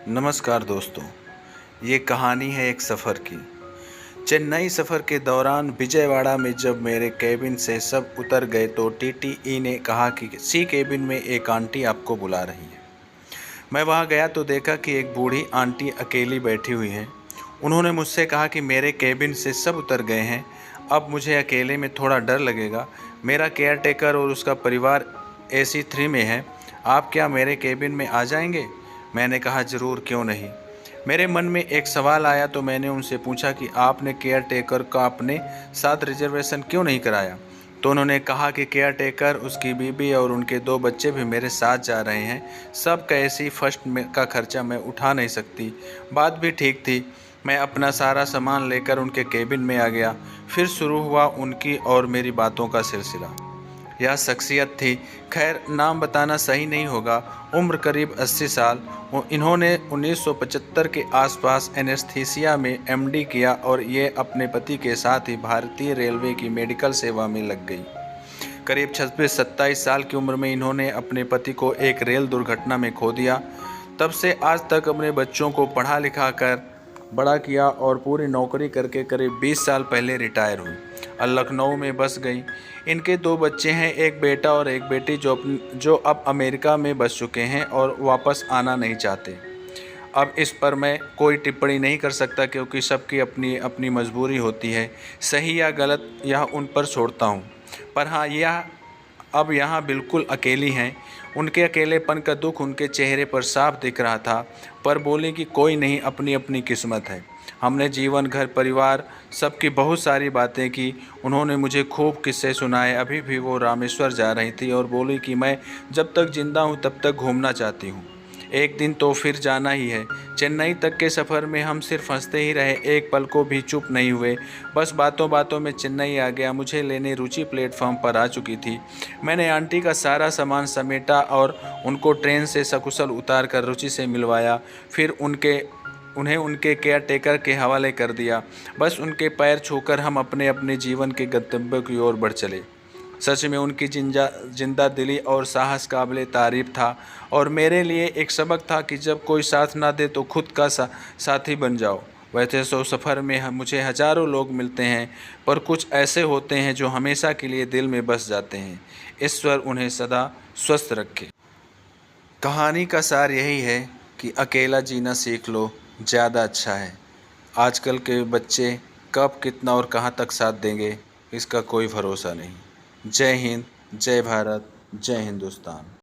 नमस्कार दोस्तों, ये कहानी है एक सफ़र की। चेन्नई सफ़र के दौरान विजयवाड़ा में जब मेरे केबिन से सब उतर गए तो टीटीई ने कहा कि सी केबिन में एक आंटी आपको बुला रही है। मैं वहाँ गया तो देखा कि एक बूढ़ी आंटी अकेली बैठी हुई है। उन्होंने मुझसे कहा कि मेरे केबिन से सब उतर गए हैं, अब मुझे अकेले में थोड़ा डर लगेगा। मेरा केयर टेकर और उसका परिवार AC3 में है। आप क्या मेरे केबिन में आ जाएंगे? मैंने कहा ज़रूर, क्यों नहीं। मेरे मन में एक सवाल आया तो मैंने उनसे पूछा कि आपने केयर टेकर का अपने साथ रिजर्वेशन क्यों नहीं कराया। तो उन्होंने कहा कि केयर टेकर, उसकी बीबी और उनके 2 बच्चे भी मेरे साथ जा रहे हैं। सब का एसी फर्स्ट में का खर्चा मैं उठा नहीं सकती। बात भी ठीक थी। मैं अपना सारा सामान लेकर उनके केबिन में आ गया। फिर शुरू हुआ उनकी और मेरी बातों का सिलसिला। यह शख्सियत थी, खैर नाम बताना सही नहीं होगा। उम्र करीब 80 साल। इन्होंने 1975 के आसपास एनेस्थीसिया में MD किया और ये अपने पति के साथ ही भारतीय रेलवे की मेडिकल सेवा में लग गई। करीब 26-27 साल की उम्र में इन्होंने अपने पति को एक रेल दुर्घटना में खो दिया। तब से आज तक अपने बच्चों को पढ़ा लिखा कर बड़ा किया और पूरी नौकरी करके करीब 20 साल पहले रिटायर हुई और लखनऊ में बस गई। इनके 2 बच्चे हैं, एक बेटा और एक बेटी, जो अब अमेरिका में बस चुके हैं और वापस आना नहीं चाहते। अब इस पर मैं कोई टिप्पणी नहीं कर सकता क्योंकि सबकी अपनी अपनी मजबूरी होती है। सही या गलत यह उन पर छोड़ता हूँ। पर हाँ, यह अब यहाँ बिल्कुल अकेली हैं। उनके अकेलेपन का दुख उनके चेहरे पर साफ दिख रहा था, पर बोली कि कोई नहीं, अपनी अपनी किस्मत है। हमने जीवन, घर, परिवार, सबकी बहुत सारी बातें की। उन्होंने मुझे खूब किस्से सुनाए। अभी भी वो रामेश्वर जा रही थी और बोली कि मैं जब तक जिंदा हूँ तब तक घूमना चाहती हूँ। एक दिन तो फिर जाना ही है। चेन्नई तक के सफ़र में हम सिर्फ हंसते ही रहे, एक पल को भी चुप नहीं हुए। बस बातों बातों में चेन्नई आ गया। मुझे लेने रुचि प्लेटफॉर्म पर आ चुकी थी। मैंने आंटी का सारा सामान समेटा और उनको ट्रेन से सकुशल उतार कर रुचि से मिलवाया। फिर उन्हें उनके केयर टेकर के हवाले कर दिया। बस उनके पैर छूकर हम अपने अपने जीवन के गंतव्य की ओर बढ़ चले। सच में उनकी जिंदा दिली और साहस काबिले तारीफ था और मेरे लिए एक सबक था कि जब कोई साथ ना दे तो खुद का साथी बन जाओ। वैसे तो सफ़र में मुझे हज़ारों लोग मिलते हैं, पर कुछ ऐसे होते हैं जो हमेशा के लिए दिल में बस जाते हैं। ईश्वर उन्हें सदा स्वस्थ रखे। कहानी का सार यही है कि अकेला जीना सीख लो, ज़्यादा अच्छा है। आजकल के बच्चे कब, कितना और कहाँ तक साथ देंगे, इसका कोई भरोसा नहीं। जय हिंद, जय भारत, जय हिंदुस्तान।